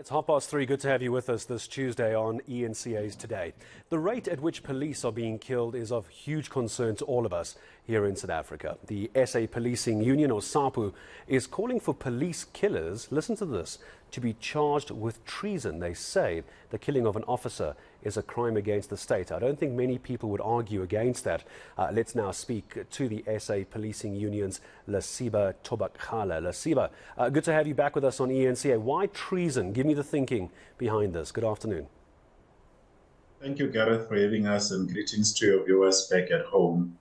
It's 3:30. Good to have you with us this Tuesday on eNCA's Today. The rate at which police are being killed is of huge concern to all of us here in South Africa. The SA Policing Union, or SAPU, is calling for police killers, listen to this, to be charged with treason. They say the killing of an officer is a crime against the state. I don't think many people would argue against that. Let's now speak to the SA Policing Union's Lesiba Thobakgale. Lesiba, good to have you back with us on eNCA. Why treason? Give me the thinking behind this. Good afternoon. Thank you, Gareth, for having us, and greetings to your viewers back at home.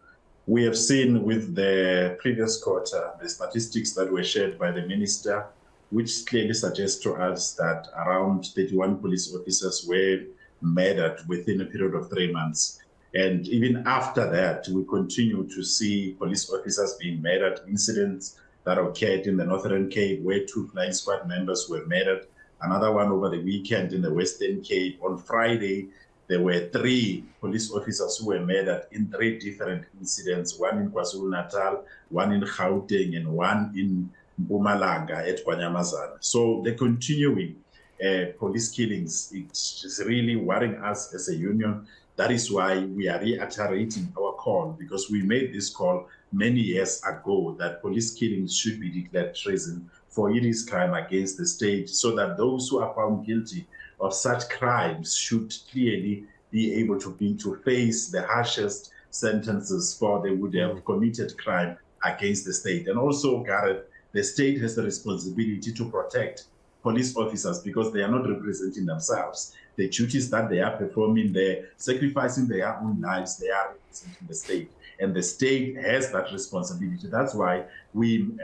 We have seen with the previous quarter the statistics that were shared by the minister, which clearly suggests to us that around 31 police officers were murdered within a period of 3 months. And even after that, we continue to see police officers being murdered, incidents that occurred in the Northern Cape where 2 flying squad members were murdered, another one over the weekend in the Western Cape. On Friday, there were 3 police officers who were murdered in 3 different incidents, one in KwaZulu-Natal, one in Gauteng, and one in Mpumalanga at Kwanyamazana. So the continuing police killings, it's really worrying us as a union. That is why we are reiterating our call, because we made this call many years ago that police killings should be declared treason, for it is crime against the state, so that those who are found guilty of such crimes should clearly be able to face the harshest sentences, for they would have committed crime against the state. And also, Gareth, the state has the responsibility to protect police officers, because they are not representing themselves. The duties that they are performing, they're sacrificing their own lives, they are representing the state. And the state has that responsibility. That's why we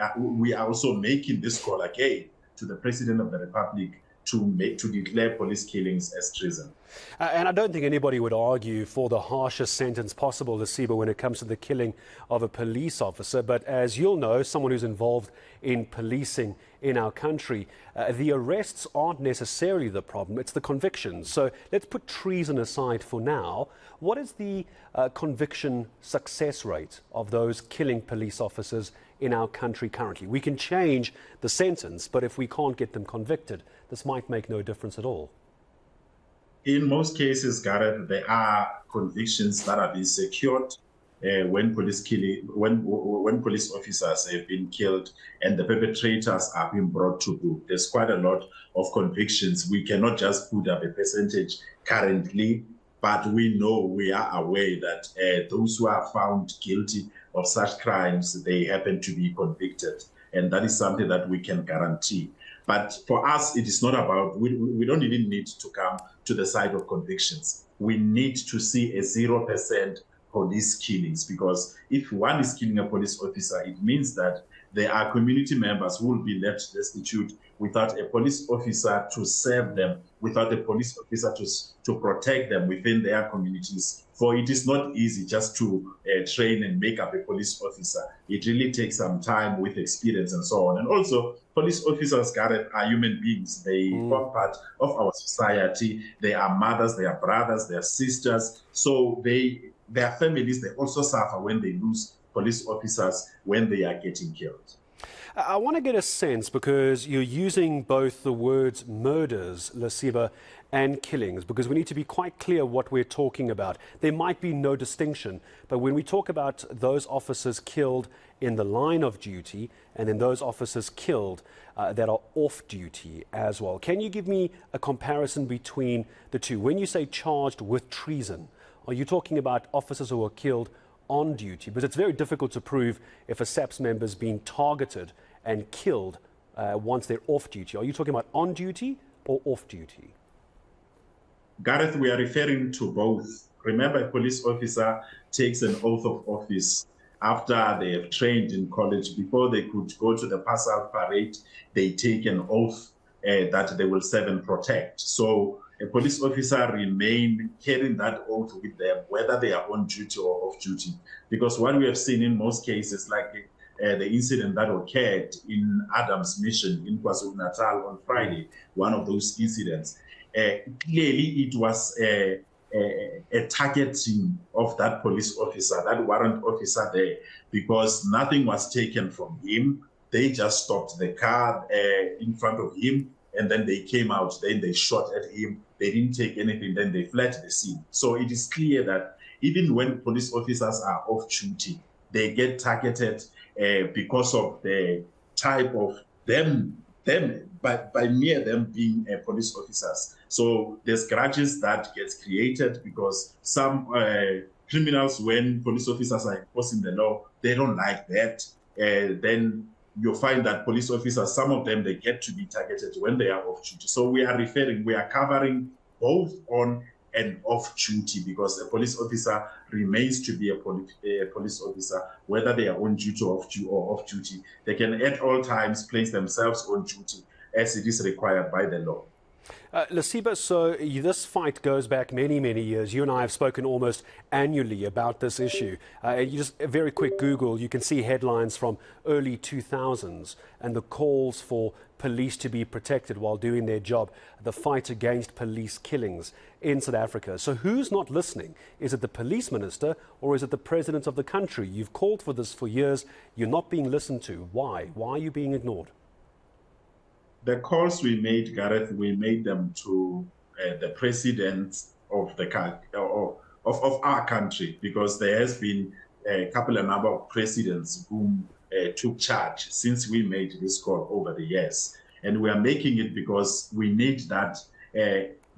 are also making this call again to the President of the Republic to declare police killings as treason. And I don't think anybody would argue for the harshest sentence possible, Lesiba, when it comes to the killing of a police officer. But as you'll know, someone who's involved in policing in our country, the arrests aren't necessarily the problem, it's the convictions. So let's put treason aside for now. What is the conviction success rate of those killing police officers in our country currently? We can change the sentence, but if we can't get them convicted, this might make no difference at all. In most cases, Gareth, there are convictions that have been secured when police officers have been killed and the perpetrators are being brought to book. There's quite a lot of convictions. We cannot just put up a percentage currently, but we know, we are aware that those who are found guilty of such crimes, they happen to be convicted. And that is something that we can guarantee. But for us, it is not about, we don't even need to come to the side of convictions. We need to see a 0% police killings, because if one is killing a police officer, it means that there are community members who will be left destitute without a police officer to serve them, without a police officer to protect them within their communities. For it is not easy just to train and make up a police officer. It really takes some time with experience and so on. And also, police officers, Gareth, are human beings. They form part of our society. They are mothers, they are brothers, they are sisters. So their families, they also suffer when they lose police officers when they are getting killed. I want to get a sense, because you're using both the words murders, Lesiba, and killings, because we need to be quite clear what we're talking about. There might be no distinction, but when we talk about those officers killed in the line of duty and then those officers killed that are off duty as well, can you give me a comparison between the two? When you say charged with treason, are you talking about officers who are killed on duty? Because it's very difficult to prove if a SAPS member is being targeted and killed once they're off duty. Are you talking about on duty or off duty? Gareth, we are referring to both. Remember, a police officer takes an oath of office after they have trained in college. Before they could go to the pass-out parade, they take an oath that they will serve and protect. So a police officer remain carrying that oath with them, whether they are on duty or off duty. Because what we have seen in most cases, like the incident that occurred in Adams Mission in KwaZulu-Natal on Friday, one of those incidents, clearly it was a targeting of that police officer, that warrant officer there, because nothing was taken from him. They just stopped the car in front of him and then they came out, then they shot at him, they didn't take anything, then they fled the scene. So it is clear that even when police officers are off duty, they get targeted because of the type of by mere them being police officers. So there's grudges that gets created because some criminals, when police officers are enforcing the law, they don't like that. Then you'll find that police officers, some of them, they get to be targeted when they are off duty. So we are covering both on and off duty, because a police officer remains to be a police officer, whether they are on duty or off duty. They can at all times place themselves on duty as it is required by the law. Lesiba, so this fight goes back many, many years. You and I have spoken almost annually about this issue. You just a very quick Google, you can see headlines from early 2000s and the calls for police to be protected while doing their job, the fight against police killings in South Africa. So who's not listening? Is it the police minister or is it the president of the country? You've called for this for years. You're not being listened to. Why? Why are you being ignored? The calls we made, Gareth, we made them to the president of our country, because there has been a number of presidents whom took charge since we made this call over the years. And we are making it because we need that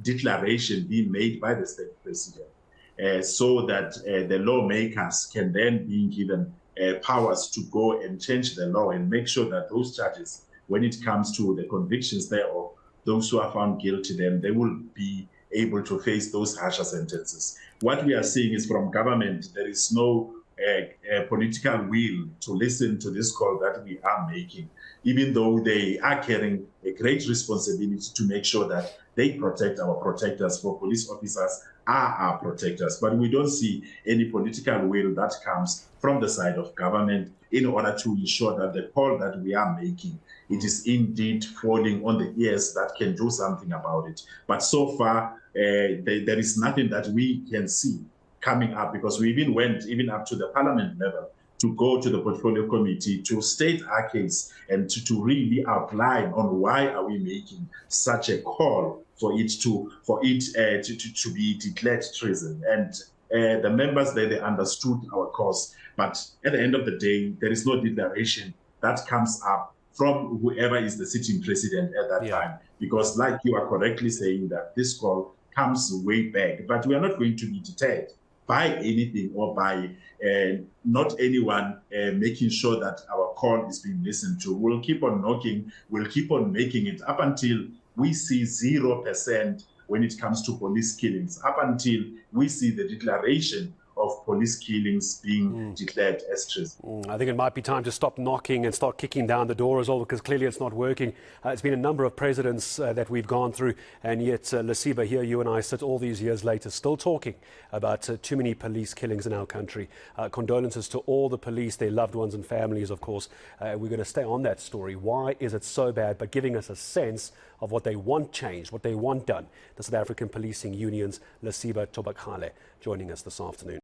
declaration being made by the state president, so that the lawmakers can then be given powers to go and change the law and make sure that those charges, when it comes to the convictions thereof, those who are found guilty, then they will be able to face those harsher sentences. What we are seeing is from government, there is no political will to listen to this call that we are making, even though they are carrying a great responsibility to make sure that they protect our protectors, for police officers are our protectors. But we don't see any political will that comes from the side of government in order to ensure that the call that we are making, it is indeed falling on the ears that can do something about it. But so far, there is nothing that we can see coming up, because we even went up to the parliament level to go to the portfolio committee to state our case and to really outline on why are we making such a call for it to be declared treason. And the members there, they understood our cause. But at the end of the day, there is no declaration that comes up from whoever is the sitting president at that time. Because like you are correctly saying, that this call comes way back, but we are not going to be deterred by anything or by not anyone making sure that our call is being listened to. We'll keep on knocking, we'll keep on making it up until we see 0% when it comes to police killings, up until we see the declaration of police killings being declared as treason. I think it might be time to stop knocking and start kicking down the door as well, because clearly it's not working. It's been a number of presidents that we've gone through, and yet, Lesiba, here you and I sit all these years later still talking about too many police killings in our country. Condolences to all the police, their loved ones and families, of course. We're going to stay on that story. Why is it so bad? But giving us a sense of what they want changed, what they want done. The South African Policing Union's Lesiba Thobakgale joining us this afternoon.